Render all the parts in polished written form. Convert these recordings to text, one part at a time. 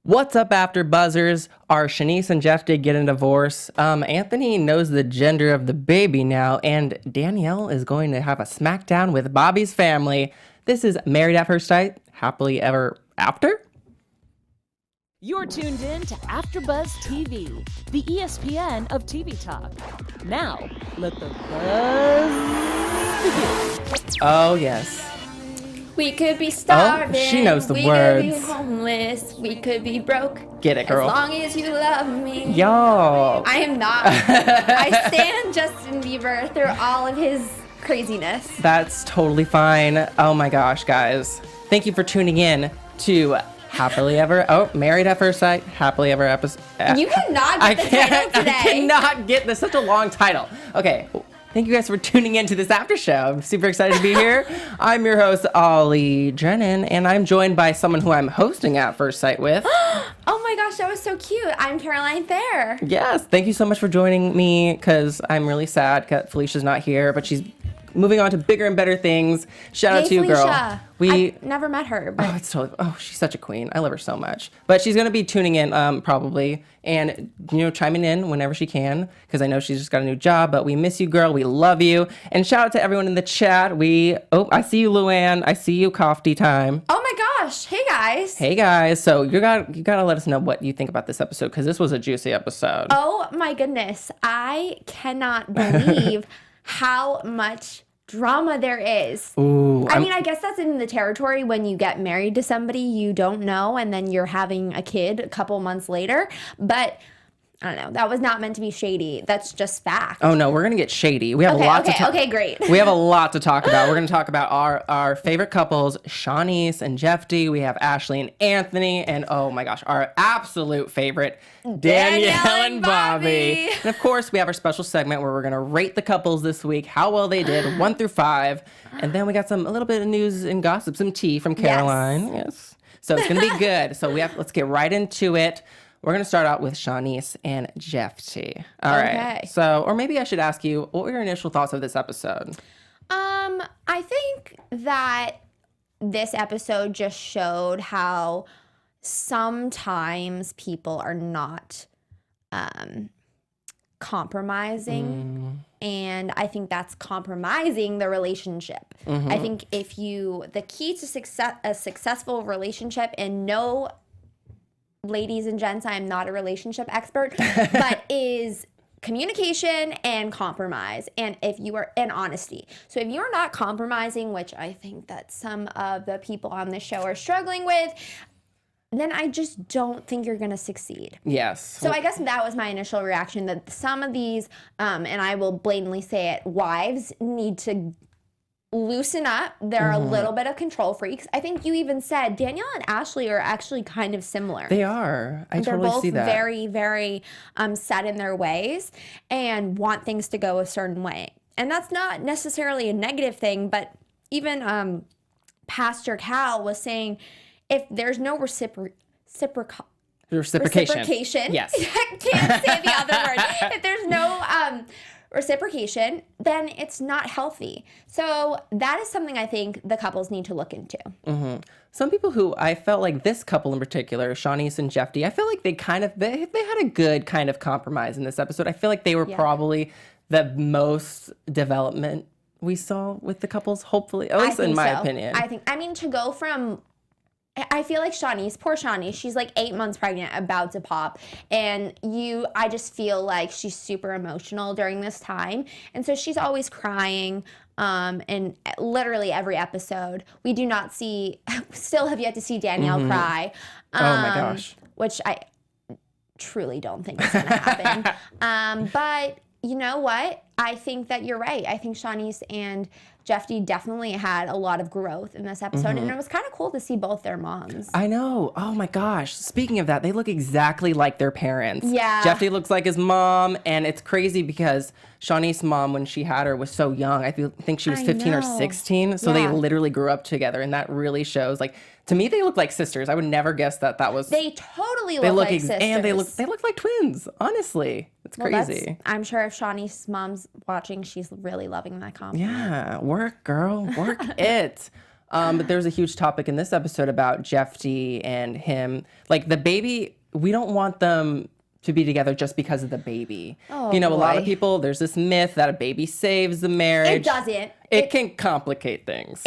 What's up, After Buzzers? Are Shawniece and Jephte getting a divorce? Anthony knows the gender of the baby now, and Danielle is going to have a smackdown with Bobby's family. This is Married at First Sight, Happily Ever After? You're tuned in to AfterBuzz TV, the ESPN of TV talk. Now, let the buzz begin. Oh, yes. We could be starving. Oh, she knows the we words. We could be homeless. We could be broke. Get it, girl. As long as you love me. Y'all. I am not. I stand Justin Bieber through all of his craziness. That's totally fine. Oh my gosh, guys. Thank you for tuning in to Married at First Sight, Happily Ever Episode. You cannot get the title today. I cannot get this. Such a long title. Okay. Thank you guys for tuning into this after show. I'm super excited to be here. I'm your host, Ollie, Drennan, and I'm joined by someone who I'm hosting at First Sight with. Oh my gosh, that was so cute. I'm Caroline Thayer. Yes, thank you so much for joining me, because I'm really sad that Felicia's not here, but she's moving on to bigger and better things. Shout out to you, Felicia. girl. I've never met her, but She's such a queen. I love her so much. But she's going to be tuning in probably and, chiming in whenever she can, because I know she's just got a new job, but we miss you, girl. We love you. And shout out to everyone in the chat. I see you, Luann. I see you, Coffee Time. oh my gosh. Hey guys. Hey, guys. So you got to let us know what you think about this episode, because this was a juicy episode. Oh my goodness. I cannot believe how much drama there is. Ooh, I guess that's in the territory when you get married to somebody you don't know and then you're having a kid a couple months later. But I don't know. That was not meant to be shady. That's just fact. Oh, no, we're going to get shady. We have a lot to talk. Okay, great. We have a lot to talk about. We're going to talk about our favorite couples, Shawniece and Jephte. We have Ashley and Anthony. And oh my gosh, our absolute favorite, Danielle and Bobby. And of course, we have our special segment where we're going to rate the couples this week, how well they did, 1 through 5. And then we got a little bit of news and gossip, some tea from Caroline. Yes. So it's going to be good. So let's get right into it. We're going to start out with Shawniece and Jephte. All right. So, or maybe I should ask you, what were your initial thoughts of this episode? I think that this episode just showed how sometimes people are not compromising. And I think that's compromising the relationship. I think the key to a successful relationship, and no, ladies and gents, I am not a relationship expert, but is communication and compromise, and honesty. So if you're not compromising, which I think that some of the people on this show are struggling with, then I just don't think you're going to succeed. Yes. So I guess that was my initial reaction, that some of these, and I will blatantly say it, wives need to loosen up. They're a little bit of control freaks. I think you even said Danielle and Ashley are actually kind of similar. They are. I totally see that. They're both very, very set in their ways and want things to go a certain way. And that's not necessarily a negative thing, but even Pastor Cal was saying, if there's no reciprocation. Yes. I can't say the other word. If there's no reciprocation, then it's not healthy. So that is something I think the couples need to look into. Some people who I felt like this couple in particular, Shawniece and Jephte, I feel like they had a good kind of compromise in this episode. I feel like they were probably the most development we saw with the couples, hopefully, at least in my opinion. To go from, I feel like poor Shawniece, she's like 8 months pregnant, about to pop. And I just feel like she's super emotional during this time. And so she's always crying. And literally every episode, we do not still have yet to see Danielle cry. Oh my gosh. Which I truly don't think is going to happen. But you know what? I think that you're right. I think Shawniece and Jephte definitely had a lot of growth in this episode, and it was kind of cool to see both their moms. I know. Oh my gosh. Speaking of that, they look exactly like their parents. Yeah. Jephte looks like his mom, and it's crazy because Shawniece's mom, when she had her, was so young. I think she was 15 or 16, so they literally grew up together, and that really shows. Like, to me, they look like sisters. I would never guess that was. They totally look like sisters. And they look like twins, honestly. It's crazy. I'm sure if Shawniece's mom's watching, she's really loving that compliment. Yeah, work, girl, work it. But there's a huge topic in this episode about Jephte and him. Like the baby, we don't want them to be together just because of the baby. Oh, a lot boy. of people, there's this myth that a baby saves the marriage. It doesn't. It can complicate things.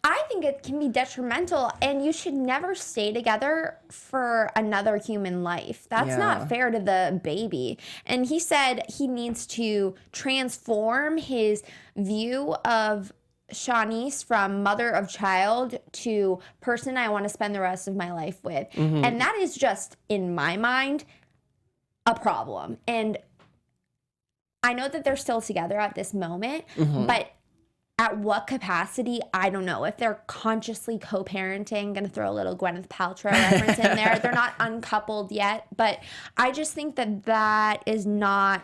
I think it can be detrimental, and you should never stay together for another human life. That's not fair to the baby. And he said he needs to transform his view of Shawniece from mother of child to person I want to spend the rest of my life with. And that is just, in my mind, a problem. And I know that they're still together at this moment, but at what capacity, I don't know. If they're consciously co-parenting, gonna throw a little Gwyneth Paltrow reference in there. They're not uncoupled yet, but I just think that that is not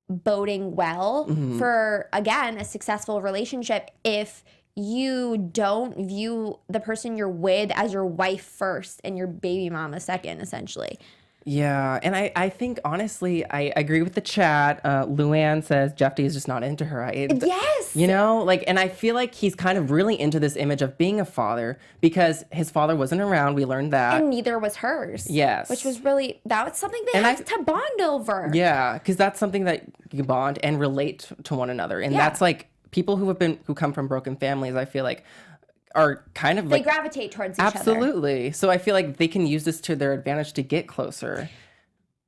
boding well for, again, a successful relationship if you don't view the person you're with as your wife first and your baby mama second, essentially. Yeah, and I think, honestly, I agree with the chat. Luann says Jephte is just not into her. Yes! And I feel like he's kind of really into this image of being a father because his father wasn't around. We learned that. And neither was hers. Yes. Which was really, that was something they had to bond over. Yeah, because that's something that you bond and relate to one another. And that's like people who come from broken families, I feel like, are kind of they like gravitate towards each other. Absolutely. So I feel like they can use this to their advantage to get closer.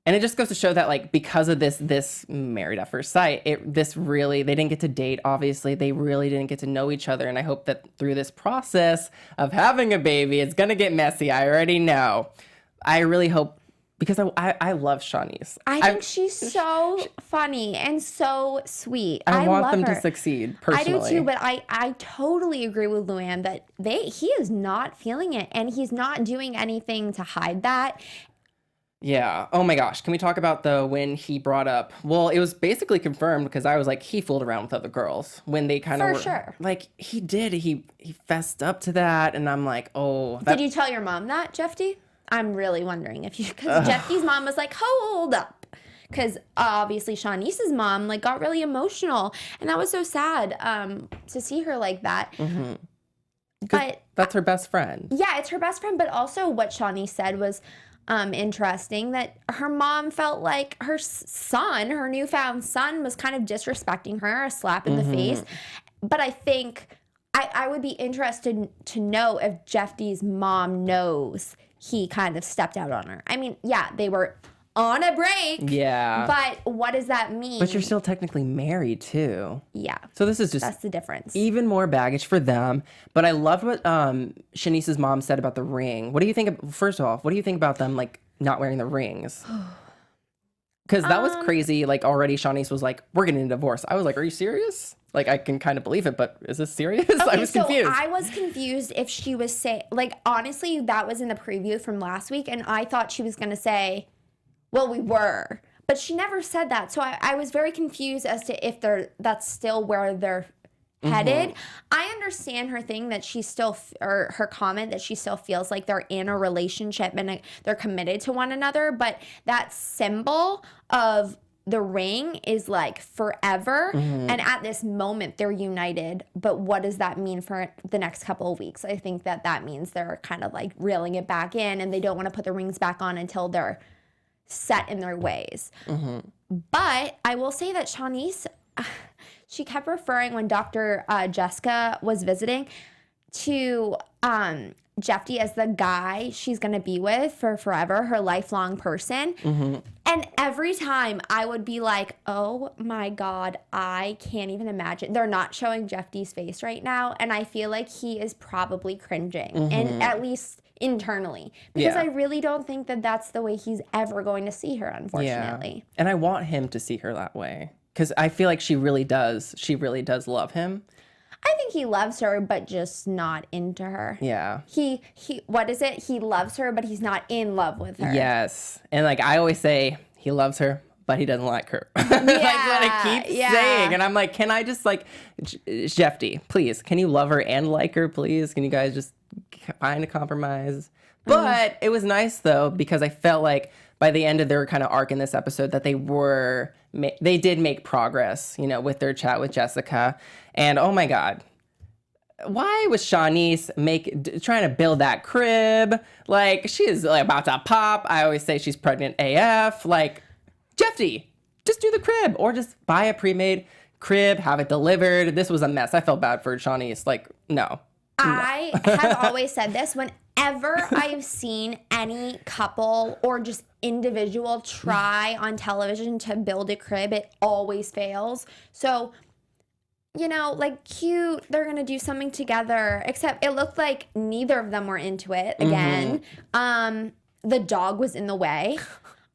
And it just goes to show that, like, because of this married at first sight, they didn't get to date, obviously. They really didn't get to know each other. And I hope that through this process of having a baby, it's going to get messy. I already know. I really hope, because I love Shawniece. I think she's so funny and so sweet. I want love them her. to succeed, personally. I do too, but I totally agree with Luann that he is not feeling it, and he's not doing anything to hide that. Yeah. Oh my gosh. Can we talk about when he brought up, well, it was basically confirmed because I was like, he fooled around with other girls when they kind of were. For sure. Like, he did. He fessed up to that. And I'm like, oh. Did you tell your mom that, Jephte? I'm really wondering if you, because Jephte's mom was like, hold up. Because obviously Shawniece's mom like got really emotional. And that was so sad to see her like that. But that's her best friend. Yeah, it's her best friend. But also what Shawniece said was interesting, that her mom felt like her son, her newfound son, was kind of disrespecting her, a slap in the face. But I think I would be interested to know if Jephte's mom knows he kind of stepped out on her. I mean, yeah, they were on a break. Yeah. But what does that mean? But you're still technically married too. Yeah. So this is just that's the difference. Even more baggage for them. But I loved what Shanice's mom said about the ring. What do you think? First off, what do you think about them like not wearing the rings? Because that was crazy. Like already, Shawniece was like, "We're getting a divorce." I was like, "Are you serious?" Like, I can kind of believe it, but is this serious? Okay, I was confused. I was confused if she was saying, like, honestly, that was in the preview from last week, and I thought she was going to say, well, we were. But she never said that. So I was very confused as to if that's still where they're headed. I understand her thing that she still, or her comment that she still feels like they're in a relationship and they're committed to one another. But that symbol of the ring is like forever. And at this moment, they're united. But what does that mean for the next couple of weeks? I think that means they're kind of like reeling it back in, and they don't want to put the rings back on until they're set in their ways. But I will say that Shawniece, she kept referring when Dr. Jessica was visiting to Jephte as the guy she's going to be with for forever, her lifelong person. And every time I would be like, oh my God, I can't even imagine. They're not showing Jephthe's face right now. And I feel like he is probably cringing, and at least internally, because I really don't think that that's the way he's ever going to see her, unfortunately. And I want him to see her that way, because I feel like she really does love him. I think he loves her, but just not into her. Yeah. He what is it? He loves her, but he's not in love with her. Yes. And like I always say, he loves her, but he doesn't like her. That's what I keep saying. And I'm like, can I just like, Jephte, please, can you love her and like her, please? Can you guys just find a compromise? But it was nice though, because I felt like by the end of their kind of arc in this episode that they did make progress, with their chat with Jessica. And oh my God, why was Shawniece trying to build that crib? Like, she is like about to pop. I always say she's pregnant AF. Like, Jephte, just do the crib or just buy a pre-made crib, have it delivered. This was a mess. I felt bad for Shawniece. Like, no. I have always said this. Whenever I've seen any couple or just individual try on television to build a crib, it always fails. So, you know, like, cute, they're going to do something together. Except it looked like neither of them were into it again. The dog was in the way.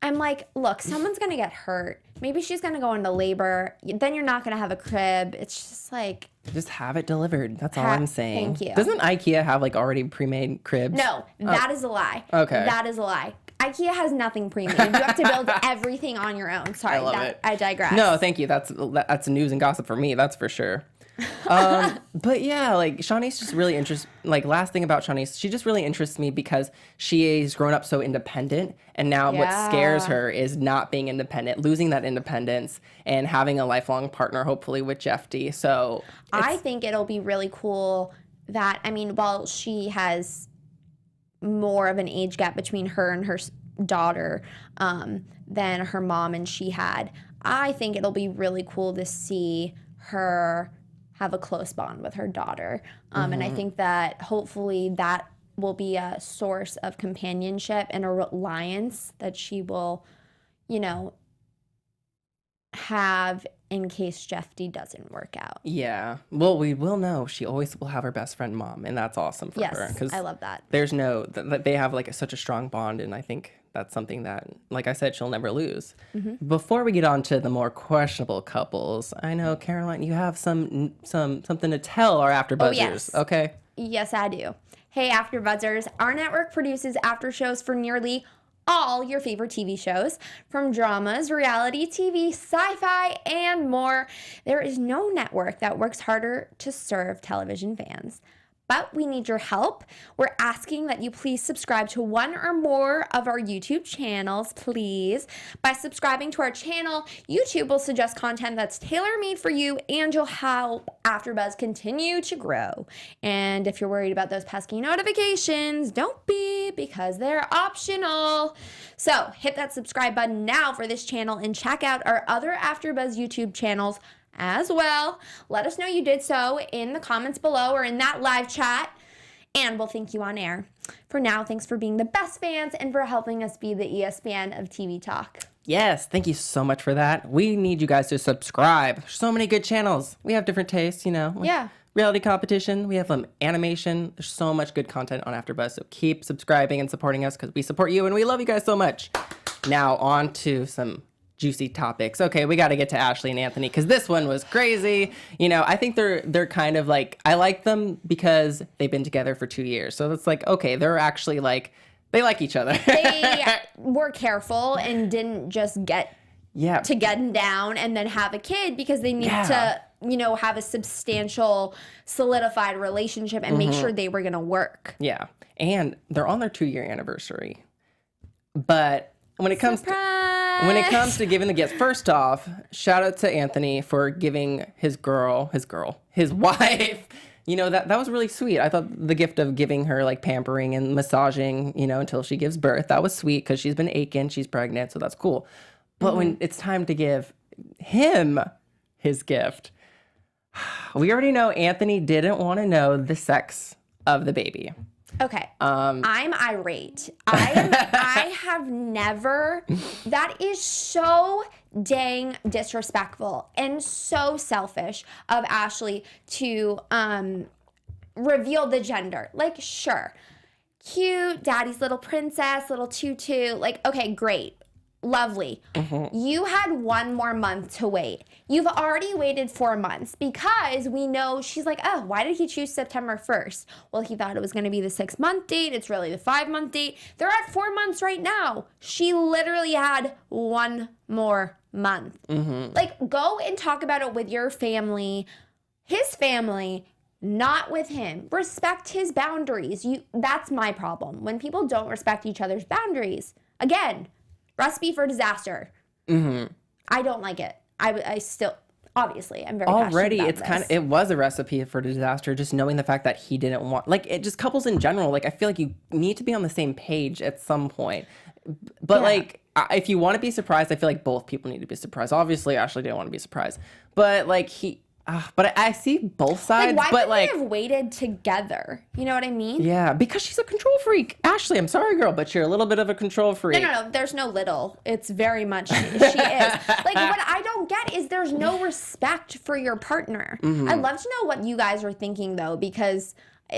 I'm like, look, someone's going to get hurt. Maybe she's going to go into labor. Then you're not going to have a crib. It's just like... Just have it delivered. That's all I'm saying. Thank you. Doesn't IKEA have, like, already pre-made cribs? No, that is a lie. Okay. That is a lie. IKEA has nothing pre-made. You have to build everything on your own. Sorry, I love it. I digress. No, thank you. That's news and gossip for me. That's for sure. But yeah, like, Shawniece just really interests, like, last thing about Shawniece, she just really interests me because she has grown up so independent, and now what scares her is not being independent, losing that independence, and having a lifelong partner, hopefully, with Jephte. So I think it'll be really cool that, I mean, while she has more of an age gap between her and her daughter than her mom and she had, I think it'll be really cool to see her have a close bond with her daughter. And I think that hopefully that will be a source of companionship and a reliance that she will, you know, have in case Jephte doesn't work out. Yeah. Well, we will know she always will have her best friend mom, and that's awesome for her. Yes, I love that. There's they have like such a strong bond, and I think that's something that, like I said, she'll never lose. Before we get on to the more questionable couples, I know, Caroline, you have something to tell our AfterBuzzers. yes. Okay. Yes, I do. Hey, AfterBuzzers, our network produces after shows for nearly all your favorite TV shows, from dramas, reality TV, sci-fi, and more. There is no network that works harder to serve television fans. But we need your help. We're asking that you please subscribe to one or more of our YouTube channels, please. By subscribing to our channel, YouTube will suggest content that's tailor-made for you, and you'll help AfterBuzz continue to grow. And if you're worried about those pesky notifications, don't be, because they're optional. So hit that subscribe button now for this channel and check out our other AfterBuzz YouTube channels as well. Let us know you did so in the comments below or in that live chat, and we'll thank you on air. For now, thanks for being the best fans and for helping us be the ESPN of TV talk. Yes, thank you so much for that. We need you guys to subscribe. There's so many good channels. We have different tastes, you know. Yeah. Reality competition. We have animation. There's so much good content on AfterBuzz. So keep subscribing and supporting us, because we support you and we love you guys so much. Now on to some juicy topics. Okay, we got to get to Ashley and Anthony, because this one was crazy. You know, I think they're kind of like, I like them because they've been together for 2 years. So it's like, okay, they're actually like, they like each other. They were careful and didn't just get to getting down and then have a kid, because they need to, you know, have a substantial, solidified relationship and make sure they were going to work. Yeah. And they're on their 2-year anniversary. But when it comes to giving the gifts, first off, shout out to Anthony for giving his wife, you know, that was really sweet. I thought the gift of giving her like pampering and massaging, you know, until she gives birth, that was sweet, because she's been aching, she's pregnant, so that's cool. But when it's time to give him his gift, we already know Anthony didn't want to know the sex of the baby. Okay. I'm irate. I have never, that is so dang disrespectful and so selfish of Ashley to reveal the gender. Like, sure, cute, daddy's little princess, little tutu, like, okay, great. Lovely. You had 1 more month to wait. You've already waited 4 months, because we know she's like, oh, why did he choose September 1st? Well, he thought it was going to be the 6-month date. It's really the 5-month date. They're at 4 months right now. She literally had 1 more month. Like, go and talk about it with your family, his family, not with him. Respect his boundaries. That's my problem. When people don't respect each other's boundaries, again, recipe for disaster. I don't like it. Obviously, I'm very already passionate it's about kind of, it was a recipe for disaster, just knowing the fact that he didn't want, like, it just couples in general, like, I feel like you need to be on the same page at some point. But like, if you want to be surprised, I feel like both people need to be surprised. Obviously Ashley didn't want to be surprised, but like but I see both sides. Like, why but would like, they have waited together? You know what I mean? yeah, because she's a control freak. Ashley, I'm sorry, girl, but you're a little bit of a control freak. No. There's no little. It's very much she is. Like, what I don't get is there's no respect for your partner. I'd love to know what you guys are thinking, though, because,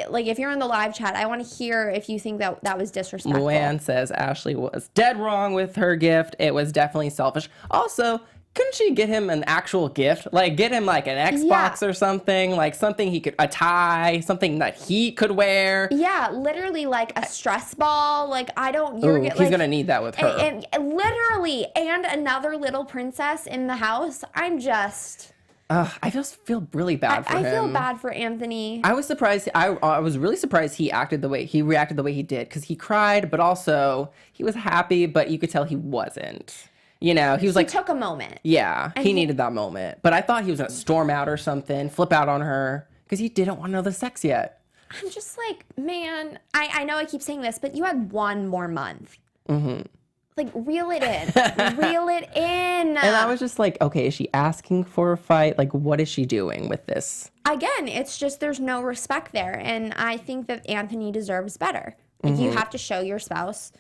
like, if you're in the live chat, I want to hear if you think that was disrespectful. Luann says Ashley was dead wrong with her gift. It was definitely selfish. Also, couldn't she get him an actual gift? Like, get him like an Xbox or something, like something he could, a tie, something that he could wear. Yeah, literally like a stress ball. Like, I don't. He's gonna need that with her. And literally, and another little princess in the house. I'm just. I just feel really bad for him. I feel bad for Anthony. I was surprised. I was really surprised he reacted the way he did, because he cried, but also he was happy, but you could tell he wasn't. You know, he was like, he took a moment. Yeah, he needed that moment. But I thought he was gonna storm out or something, flip out on her, because he didn't want to know the sex yet. I'm just like, man, I know I keep saying this, but you had one more month. Like, reel it in. Reel it in. And I was just like, okay, is she asking for a fight? Like, what is she doing with this? Again, it's just there's no respect there. And I think that Anthony deserves better. Like, you have to show your spouse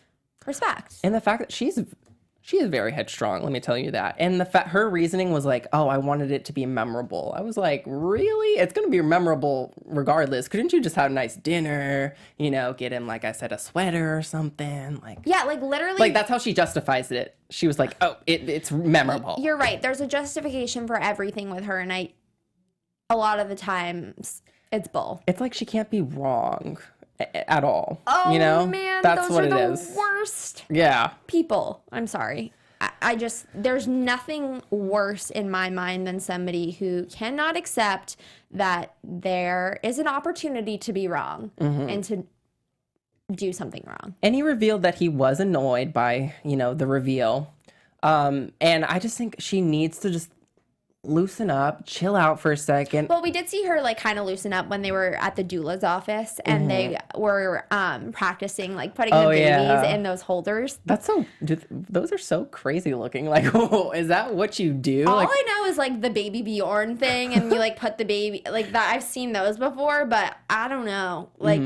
respect. And the fact that she is very headstrong, let me tell you that. And her reasoning was like, oh, I wanted it to be memorable. I was like, really? It's going to be memorable regardless. Couldn't you just have a nice dinner, you know, get him, like I said, a sweater or something? Like, yeah, like literally. Like, that's how she justifies it. She was like, oh, it's memorable. You're right. There's a justification for everything with her. And a lot of the times, it's bull. It's like she can't be wrong at all. Oh, you know? Man, that's those what are it the is. worst people. I'm sorry. I just, there's nothing worse in my mind than somebody who cannot accept that there is an opportunity to be wrong and to do something wrong. And he revealed that he was annoyed by, you know, the reveal. And I just think she needs to just loosen up, chill out for a second. Well, we did see her like kind of loosen up when they were at the doula's office and they were practicing like putting the babies in those holders. Those are so crazy looking. Like, is that what you do? All like, I know is like the baby Bjorn thing and you like put the baby like that. I've seen those before, but I don't know. Like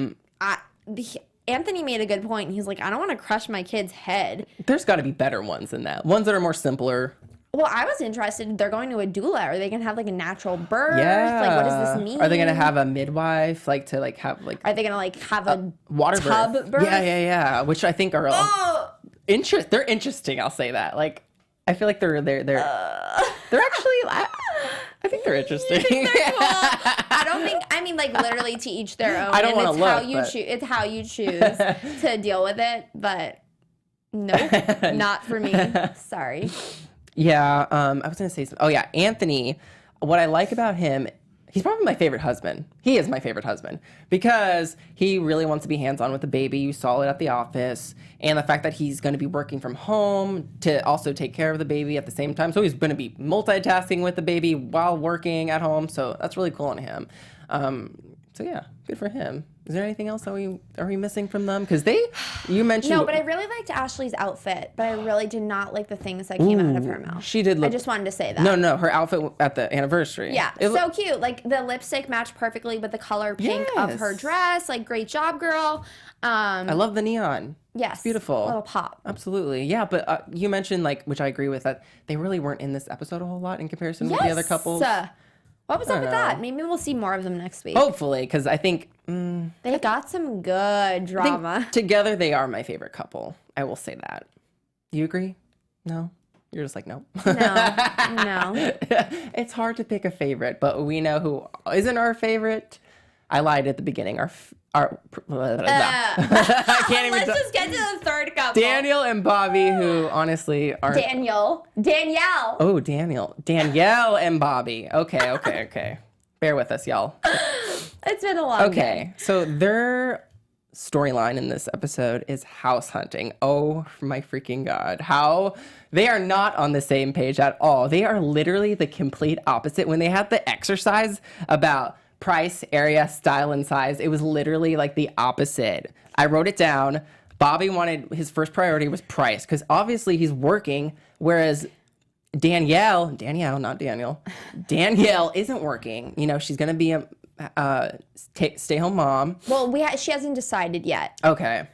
Anthony made a good point. He's like, I don't want to crush my kid's head. There's got to be better ones than that. Ones that are more simpler. Well, I was interested. They're going to a doula. Are they going to have like a natural birth? Yeah. Like, what does this mean? Are they going to have a midwife? Like, to like have like. Are they going to like have a water tub birth? Yeah. Which I think are they're interesting. I'll say that. Like, I feel like they're actually. I think they're interesting. They're cool. I don't think. I mean, like literally to each their own. I don't want to look. It's how you choose to deal with it. But nope, not for me. Sorry. Yeah, I was going to say something. Oh, yeah, Anthony, what I like about him, he's probably my favorite husband. He is my favorite husband because he really wants to be hands-on with the baby. You saw it at the office. And the fact that he's going to be working from home to also take care of the baby at the same time. So he's going to be multitasking with the baby while working at home. So that's really cool on him. So, yeah, good for him. Is there anything else that are we missing from them? Because you mentioned... No, but I really liked Ashley's outfit, but I really did not like the things that came out of her mouth. She did look... I just wanted to say that. No, her outfit at the anniversary. Yeah, so cute. Like, the lipstick matched perfectly with the color pink of her dress. Like, great job, girl. I love the neon. Yes. It's beautiful. A little pop. Absolutely. Yeah, but you mentioned, like, which I agree with, that they really weren't in this episode a whole lot in comparison with the other couples. What was up with that? Maybe we'll see more of them next week. Hopefully, because I think... they got some good drama. Together, they are my favorite couple. I will say that. Do you agree? No? You're just like, no. No. It's hard to pick a favorite, but we know who isn't our favorite. I lied at the beginning. I can't even. Let's just get to the third couple. Daniel and Bobby, who honestly are. Danielle. Oh, Danielle and Bobby. Okay. Bear with us, y'all. It's been a long day. So they're storyline in this episode is house hunting. Oh my freaking God. How they are not on the same page at all. They are literally the complete opposite. When they had the exercise about price, area, style, and size, it was literally like the opposite. I wrote it down. Bobby wanted, his first priority was price because obviously he's working, whereas Danielle, not Daniel, Danielle isn't working. You know, she's going to be a stay-home mom. Well, she hasn't decided yet. Okay.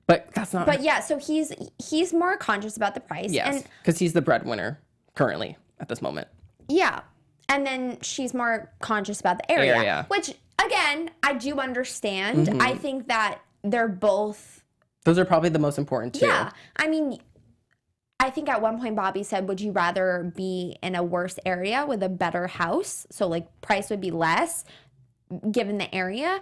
But that's not... But yeah, so he's more conscious about the price. Yes, because he's the breadwinner currently at this moment. Yeah. And then she's more conscious about the area. Which, again, I do understand. I think that they're both... Those are probably the most important, too. Yeah. I mean, I think at one point Bobby said, would you rather be in a worse area with a better house? So, like, price would be less given the area.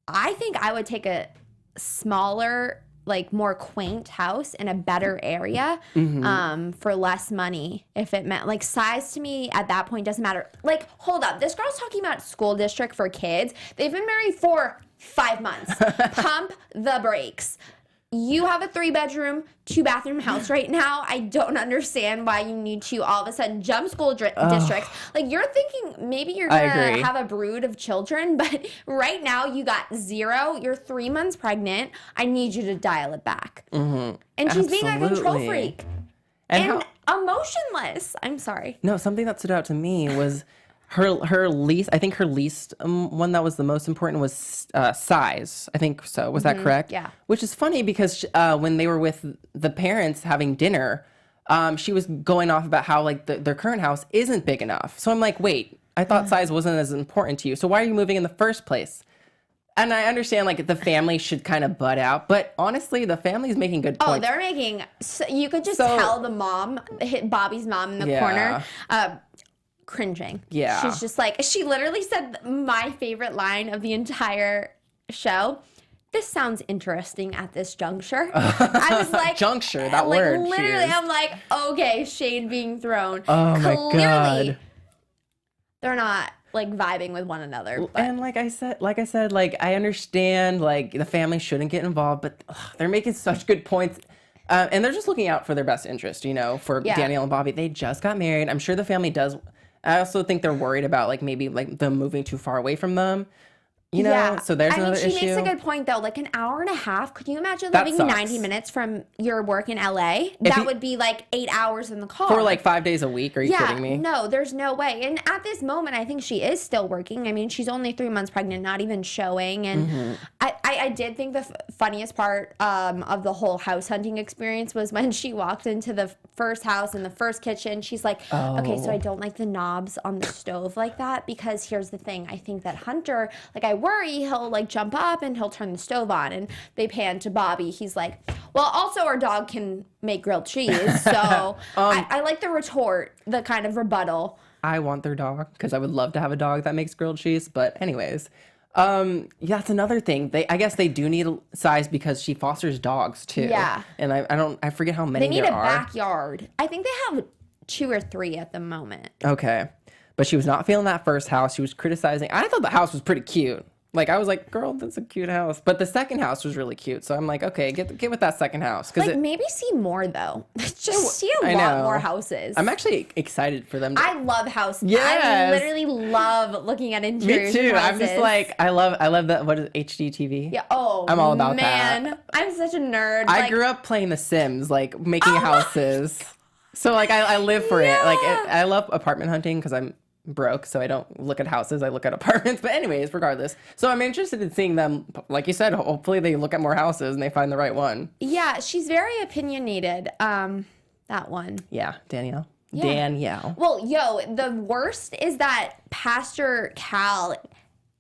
I think I would take a smaller, like, more quaint house in a better area for less money if it meant, like, size to me at that point doesn't matter. Like, hold up. This girl's talking about school district for kids. They've been married for 5 months. Pump the brakes. You have a 3-bedroom, 2-bathroom house right now. I don't understand why you need to all of a sudden jump school districts. Like, you're thinking maybe you're going to have a brood of children, but right now you got 0. You're 3 months pregnant. I need you to dial it back. And she's being a control freak. And emotionless. I'm sorry. No, something that stood out to me was her least, I think her least one that was the most important was size. I think so. Was that correct? Yeah. Which is funny because when they were with the parents having dinner, she was going off about how like their current house isn't big enough. So I'm like, wait, I thought size wasn't as important to you. So why are you moving in the first place? And I understand like the family should kind of butt out, but honestly, the family's making good points. Oh, they're making, you could just tell the mom, Bobby's mom in the corner, cringing. Yeah. She's just like, she literally said my favorite line of the entire show. This sounds interesting at this juncture. I was like, juncture, that word. Literally, I'm like, okay, shade being thrown. Oh my God. They're not like vibing with one another. But. And like I said, like I understand like the family shouldn't get involved, but they're making such good points. And they're just looking out for their best interest, you know, for Danielle and Bobby. They just got married. I'm sure the family does. I also think they're worried about like maybe like them moving too far away from them. You know, so there's another issue. She makes a good point though. Like an hour and a half. Could you imagine living 90 minutes from your work in LA? That would be like 8 hours in the car. For like 5 days a week. Are you kidding me? No, there's no way. And at this moment, I think she is still working. I mean, she's only 3 months pregnant, not even showing. And I did think the funniest part of the whole house hunting experience was when she walked into the first house in the first kitchen. She's like, okay, so I don't like the knobs on the stove like that because here's the thing. I think that Hunter, like I worry he'll like jump up and he'll turn the stove on. And they pan to Bobby. He's like, well, also our dog can make grilled cheese. So I like the retort, the kind of rebuttal. I want their dog because I would love to have a dog that makes grilled cheese. But anyways, yeah, that's another thing. I guess they do need size because she fosters dogs too. Yeah. And I forget how many there are. They need a backyard. I think they have 2 or 3 at the moment. Okay. But she was not feeling that first house. She was criticizing. I thought the house was pretty cute. Like, I was like, girl, that's a cute house. But the second house was really cute. So I'm like, okay, get with that second house. Like, maybe see more, though. Just see a lot more houses. I'm actually excited for them. I love houses. Yes. I literally love looking at interiors. Me too. Houses. I'm just like, I love that. What is it, HGTV? Yeah. Oh, I'm all about man. that. I'm such a nerd. I grew up playing The Sims, like, making houses. So, like, I live for it. Like, I love apartment hunting because I'm broke, so I don't look at houses, I look at apartments. But anyways, regardless, so I'm interested in seeing them, like you said, hopefully they look at more houses and they find the right one. Yeah, she's very opinionated, that one. Yeah, Danielle. Well, the worst is that Pastor Cal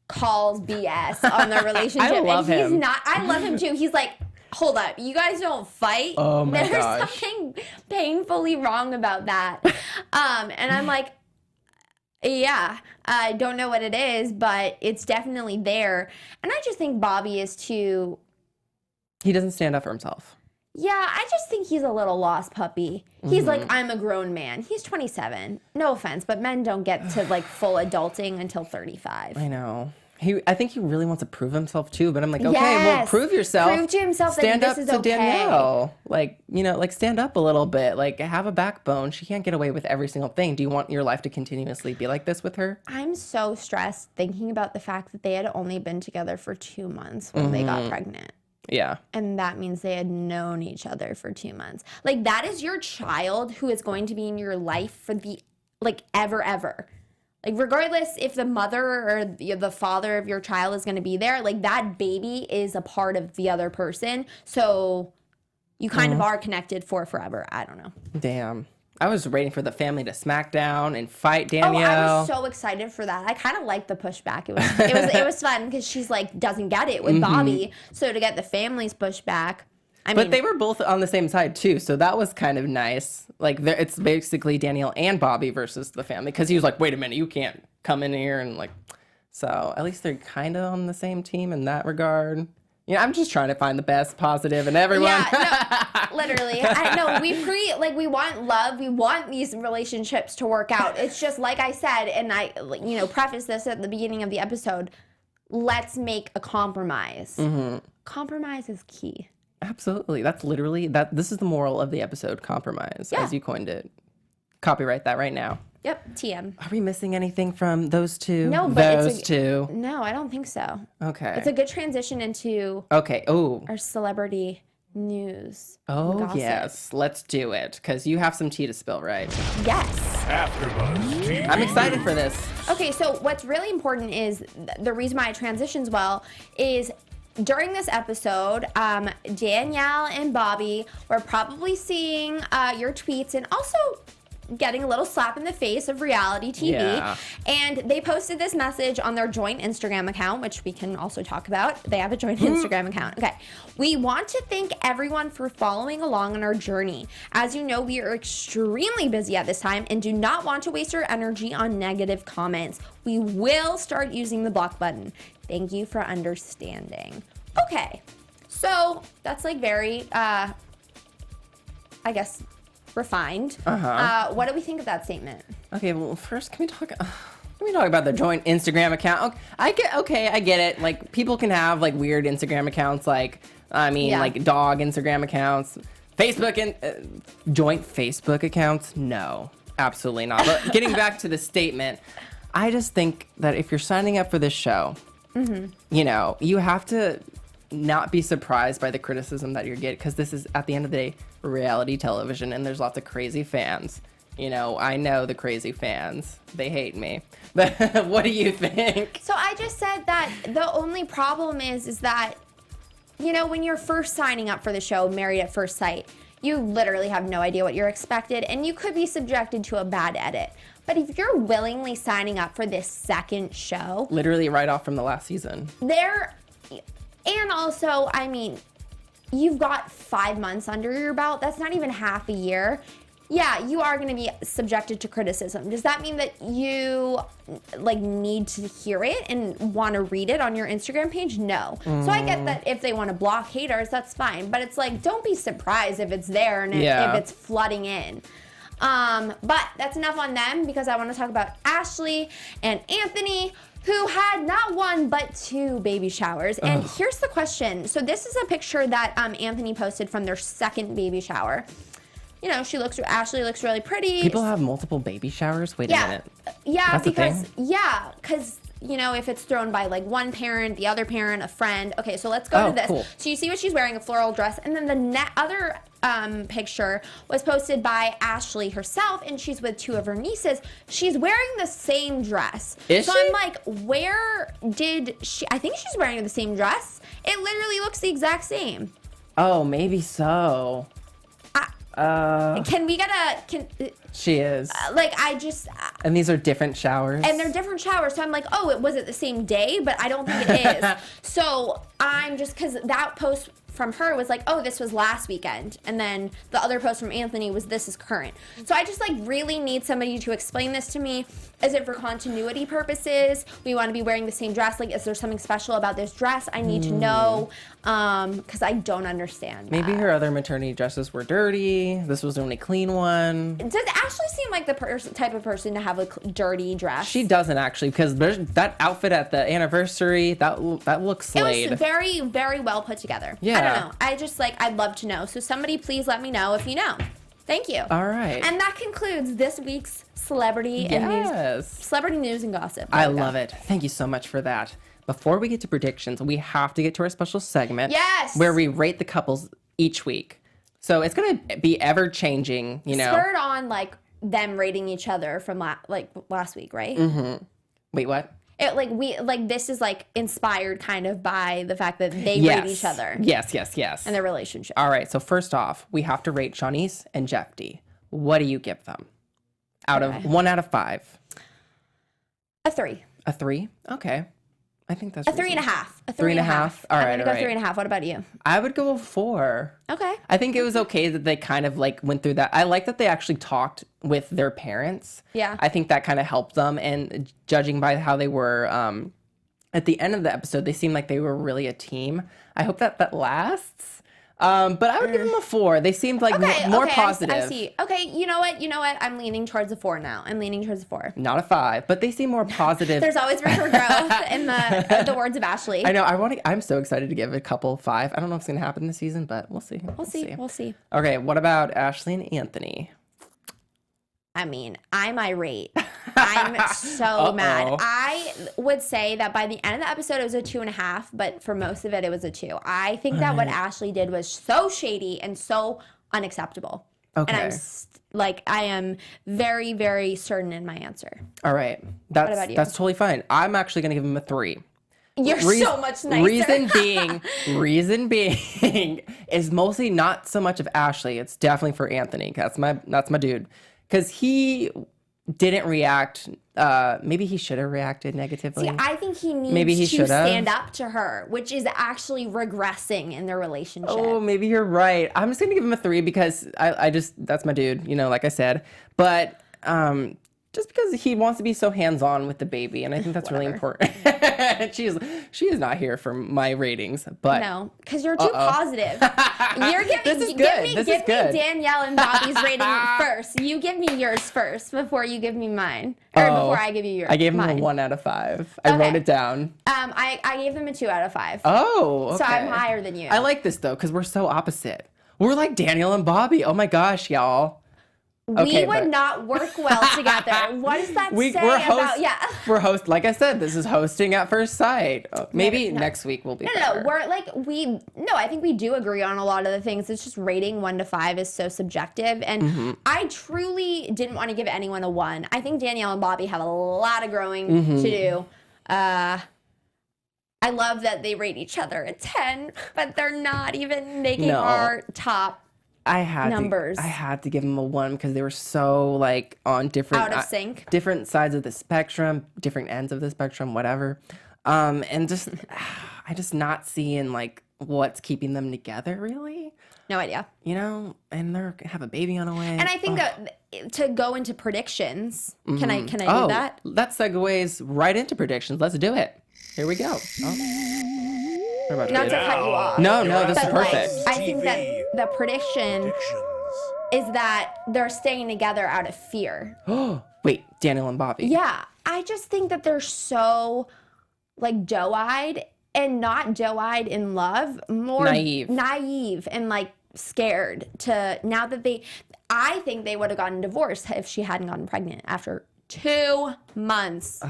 calls BS on their relationship. I love him. I love him too. He's like, hold up, you guys don't fight? Oh my There's gosh. something painfully wrong about that. And I'm like, yeah, I don't know what it is, but it's definitely there. And I just think Bobby is too... He doesn't stand up for himself. Yeah, I just think he's a little lost puppy. He's like, I'm a grown man. He's 27. No offense, but men don't get to like full adulting until 35. I know. I think he really wants to prove himself too, but I'm like, okay, well, Yes. prove yourself. Prove to himself that stand this up is to okay. Danielle. Like, like stand up a little bit. Like, have a backbone. She can't get away with every single thing. Do you want your life to continuously be like this with her? I'm so stressed thinking about the fact that they had only been together for 2 months when they got pregnant. Yeah. And that means they had known each other for 2 months. Like, that is your child who is going to be in your life for the, like, ever. Like, regardless if the mother or the father of your child is going to be there, like, that baby is a part of the other person. So you kind of are connected for forever. I don't know. Damn. I was waiting for the family to smack down and fight Danielle. Oh, I was so excited for that. I kind of liked the pushback. It was fun because she's like doesn't get it with Bobby. So to get the family's pushback, But they were both on the same side too, so that was kind of nice. Like, it's basically Danielle and Bobby versus the family, because he was like, "Wait a minute, you can't come in here," and like, so at least they're kind of on the same team in that regard. I'm just trying to find the best positive in everyone. Yeah, no, literally. I know we want love. We want these relationships to work out. It's just like I said, and I preface this at the beginning of the episode. Let's make a compromise. Compromise is key. Absolutely. That's literally this is the moral of the episode, compromise, as you coined it. Copyright that right now. Yep, TM. Are we missing anything from those two? No, but those two. No, I don't think so. Okay. It's a good transition into our celebrity news. Oh, gossip. yes. Let's do it, because you have some tea to spill, right? Yes. AfterBuzz TV. I'm excited for this. Okay, so what's really important is the reason why it transitions well is during this episode, Danielle and Bobby were probably seeing your tweets and also getting a little slap in the face of reality TV. Yeah. And they posted this message on their joint Instagram account, which we can also talk about. They have a joint Instagram account. Okay. We want to thank everyone for following along on our journey. As you know, we are extremely busy at this time and do not want to waste our energy on negative comments. We will start using the block button. Thank you for understanding. Okay. So that's like very, I guess, refined. What do we think of that statement? Okay, well, first, can we talk about the joint Instagram account? I get it. Like, people can have like weird Instagram accounts, like like dog Instagram accounts, Facebook and joint Facebook accounts. No, absolutely not. But getting back to the statement, I just think that if you're signing up for this show, you have to not be surprised by the criticism that you get, because this is, at the end of the day, reality television, and there's lots of crazy fans. I know the crazy fans. They hate me. But what do you think? So I just said that the only problem is that, when you're first signing up for the show, Married at First Sight, you literally have no idea what you're expected, and you could be subjected to a bad edit. But if you're willingly signing up for this second show, Literally right off from the last season. And also, you've got 5 months under your belt. That's not even half a year. Yeah, you are going to be subjected to criticism. Does that mean that you need to hear it and want to read it on your Instagram page? No. So I get that if they want to block haters, that's fine. But it's like, don't be surprised if it's there and if it's flooding in. But that's enough on them, because I want to talk about Ashley and Anthony, who had not one but 2 baby showers. And here's the question. So this is a picture that Anthony posted from their second baby shower. Ashley looks really pretty. People have multiple baby showers? Wait a minute. Yeah, That's because if it's thrown by like one parent, the other parent, a friend. Okay, so let's go to this. Cool. So you see what she's wearing, a floral dress, and then the other picture was posted by Ashley herself, and she's with 2 of her nieces. She's wearing the same dress. Is so she? I'm like, where did she? I think she's wearing the same dress. It literally looks the exact same. Oh, maybe so. Can we get She is. And these are different showers. And they're different showers. So I'm like, was it the same day? But I don't think it is. So I'm just, because that post from her was like, oh, this was last weekend. And then the other post from Anthony was, this is current. So I just like really need somebody to explain this to me. Is it for continuity purposes? We want to be wearing the same dress. Like, is there something special about this dress? I need to know, because I don't understand that. Maybe her other maternity dresses were dirty. This was the only clean one. Does Ashley seem like the type of person to have a dirty dress? She doesn't actually, because there's that outfit at the anniversary, that looks slayed. It was very, very well put together. Yeah. I don't know. I just like, I'd love to know. So somebody please let me know if you know. Thank you. All right. And that concludes this week's celebrity news and gossip. I love it. Thank you so much for that. Before we get to predictions, we have to get to our special segment. Yes. Where we rate the couples each week. So it's going to be ever changing, you know. Spurred on like them rating each other from last week, right? Mm-hmm. Wait, what? This is like inspired kind of by the fact that they rate each other. Yes. And their relationship. All right. So first off, we have to rate Shawniece and Jephte. What do you give them? Of 1 out of 5. A 3. A 3? Okay. I think that's a 3.5. A 3.5. All right. I'm gonna go 3.5. What about you? I would go 4. Okay. I think it was okay that they kind of like went through that. I like that they actually talked with their parents. Yeah. I think that kind of helped them. And judging by how they were at the end of the episode, they seemed like they were really a team. I hope that lasts. But I would give them a 4. They seemed like more positive. I see. Okay, you know what? I'm leaning towards a 4 now. I'm leaning towards a 4. Not a 5, but they seem more positive. There's always room for growth in the words of Ashley. I know. I'm so excited to give a couple 5. I don't know if it's gonna happen this season, but we'll see. We'll see. Okay, what about Ashley and Anthony? I mean, I'm irate. I'm so mad. I would say that by the end of the episode, it was a 2.5, but for most of it, it was a 2. I think that what Ashley did was so shady and so unacceptable. Okay. And I am very, very certain in my answer. All right. What about you? That's totally fine. I'm actually gonna give him a 3. You're so much nicer. Reason being is mostly not so much of Ashley. It's definitely for Anthony. That's my dude. Because he didn't react. Maybe he should have reacted negatively. See, I think he needs to should've. stand up to her, which is actually regressing in their relationship. Oh, maybe you're right. I'm just gonna give him a 3 because I just that's my dude. You know, like I said, but just because he wants to be so hands-on with the baby, and I think that's really important. She is not here for my ratings, but no, because you're too positive. You're giving. This is good. Give me Danielle and Bobby's rating first. You give me yours first before you give me mine, or before I give you yours. I gave him a 1 out of 5. I wrote it down. I gave them a 2 out of 5. Oh, okay. So I'm higher than you. I like this though because we're so opposite. We're like Danielle and Bobby. Oh my gosh, y'all. We would not work well together. What does that say about? Yeah, we're host. Like I said, this is hosting at first sight. Maybe next week will be better. No. We're like I think we do agree on a lot of the things. It's just rating 1 to 5 is so subjective, and I truly didn't want to give anyone a 1. I think Danielle and Bobby have a lot of growing to do. I love that they rate each other a 10, but they're not even making our top. I had to give them a 1 because they were so like on different out of sync, different sides of the spectrum, different ends of the spectrum, whatever. And just I just not seeing like what's keeping them together really. No idea. You know, and they have a baby on the way. And I think that to go into predictions, can I do that? That segues right into predictions. Let's do it. Here we go. Not to cut you off. No, this is perfect. I think that the prediction is that they're staying together out of fear. Wait, Danielle and Bobby. Yeah, I just think that they're so like doe-eyed, and not doe-eyed in love, more naive and like scared to now that I think they would have gotten divorced if she hadn't gotten pregnant after 2 months.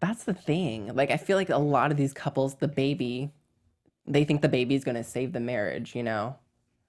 That's the thing. Like I feel like a lot of these couples, they think the baby's going to save the marriage, you know?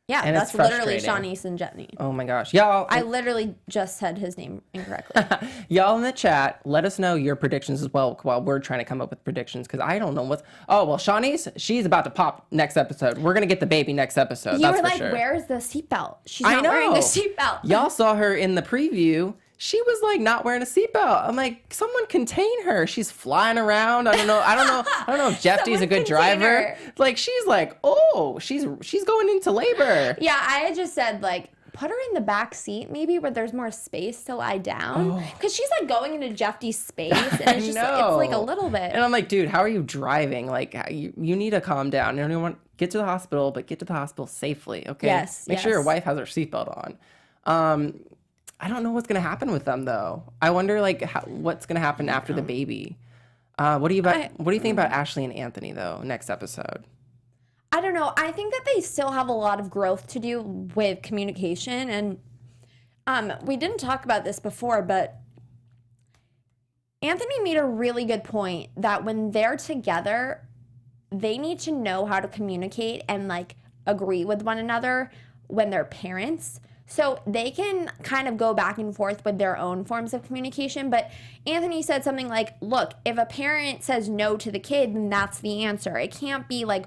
Yeah, and that's literally Shawniece and Jephte. Oh my gosh. Y'all. I literally just said his name incorrectly. Y'all in the chat, let us know your predictions as well while we're trying to come up with predictions because I don't know what's. Oh, well, Shawniece, she's about to pop next episode. We're going to get the baby next episode. You were like, where's the seatbelt? She's not wearing the seatbelt. Y'all saw her in the preview. she was like not wearing a seatbelt. I'm like, someone contain her. She's flying around. I don't know if Jephte's a good driver. Like, she's like, oh, she's going into labor. Yeah, I had just said, like, put her in the back seat maybe where there's more space to lie down. Because she's like going into Jephte's space. And it's just it's like a little bit. And I'm like, dude, how are you driving? Like, you need to calm down. You don't want get to the hospital, but get to the hospital safely. Okay. Yes. Make sure your wife has her seatbelt on. I don't know what's gonna happen with them though. I wonder like what's gonna happen after the baby. What do you think about Ashley and Anthony though? Next episode. I don't know. I think that they still have a lot of growth to do with communication, and we didn't talk about this before, but Anthony made a really good point that when they're together, they need to know how to communicate and like agree with one another when they're parents. So they can kind of go back and forth with their own forms of communication. But Anthony said something like, look, if a parent says no to the kid, then that's the answer. It can't be like,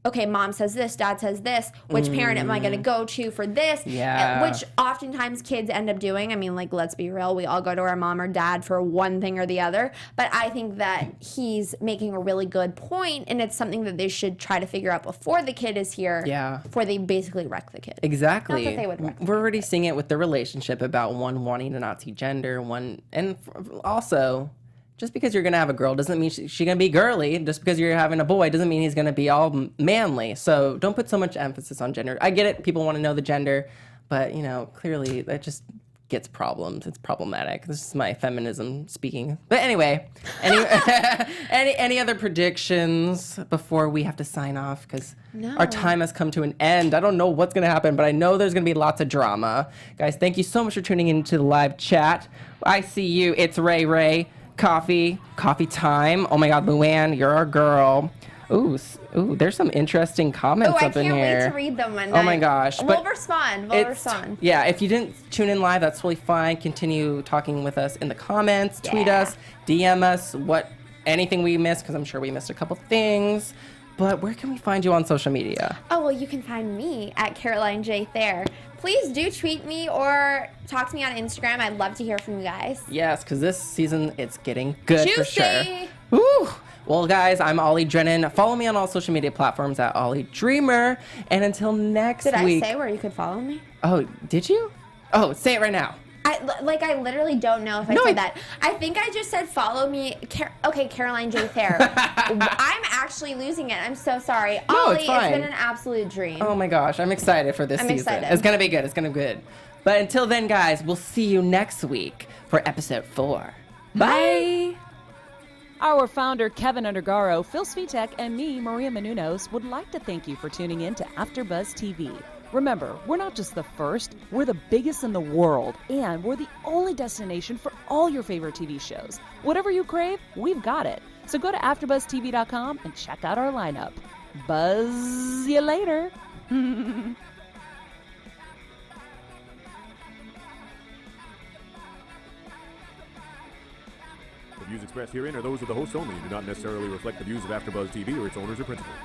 okay, mom says this, dad says this, which parent am I going to go to for this? Yeah. Which oftentimes kids end up doing. I mean, like, let's be real. We all go to our mom or dad for one thing or the other. But I think that he's making a really good point, and it's something that they should try to figure out before the kid is here. Yeah. Before they basically wreck the kid. Exactly. Not that they would wreck the We're kid, already seeing it with the relationship about one wanting to not see gender, and also, just because you're going to have a girl doesn't mean she's going to be girly. Just because you're having a boy doesn't mean he's going to be all manly. So don't put so much emphasis on gender. I get it. People want to know the gender. But, clearly that just gets problems. It's problematic. This is my feminism speaking. But anyway, any other predictions before we have to sign off? Because our time has come to an end. I don't know what's going to happen, but I know there's going to be lots of drama. Guys, thank you so much for tuning into the live chat. I see you. It's Ray. Coffee time. Oh my God, Luann, you're our girl. Ooh, there's some interesting comments up in here. I can't wait to read them one night. Oh my gosh. We'll respond. Yeah, if you didn't tune in live, that's totally fine. Continue talking with us in the comments. Yeah. Tweet us, DM us, anything we missed, because I'm sure we missed a couple things. But where can we find you on social media? Oh, well, you can find me at Caroline J. Thayer. Please do tweet me or talk to me on Instagram. I'd love to hear from you guys. Yes, because this season, it's getting good Juicy. For sure. Woo! Well, guys, I'm Ollie Drennan. Follow me on all social media platforms at Ollie Dreamer. And until next week. Did I say where you could follow me? Oh, did you? Oh, say it right now. I literally don't know if I said that. I think I just said follow me. Okay, Caroline J. Thayer. I'm actually losing it. I'm so sorry. No, Ollie, it's fine. It's been an absolute dream. Oh my gosh, I'm excited for this season. Excited. It's going to be good. It's going to be good. But until then, guys, we'll see you next week for episode 4. Bye. Our founder, Kevin Undergaro, Phil Svitek, and me, Maria Menounos, would like to thank you for tuning in to AfterBuzz TV. Remember, we're not just the first, we're the biggest in the world, and we're the only destination for all your favorite TV shows. Whatever you crave, we've got it. So go to AfterBuzzTV.com and check out our lineup. Buzz you later. The views expressed herein are those of the hosts only and do not necessarily reflect the views of AfterBuzz TV or its owners or principals.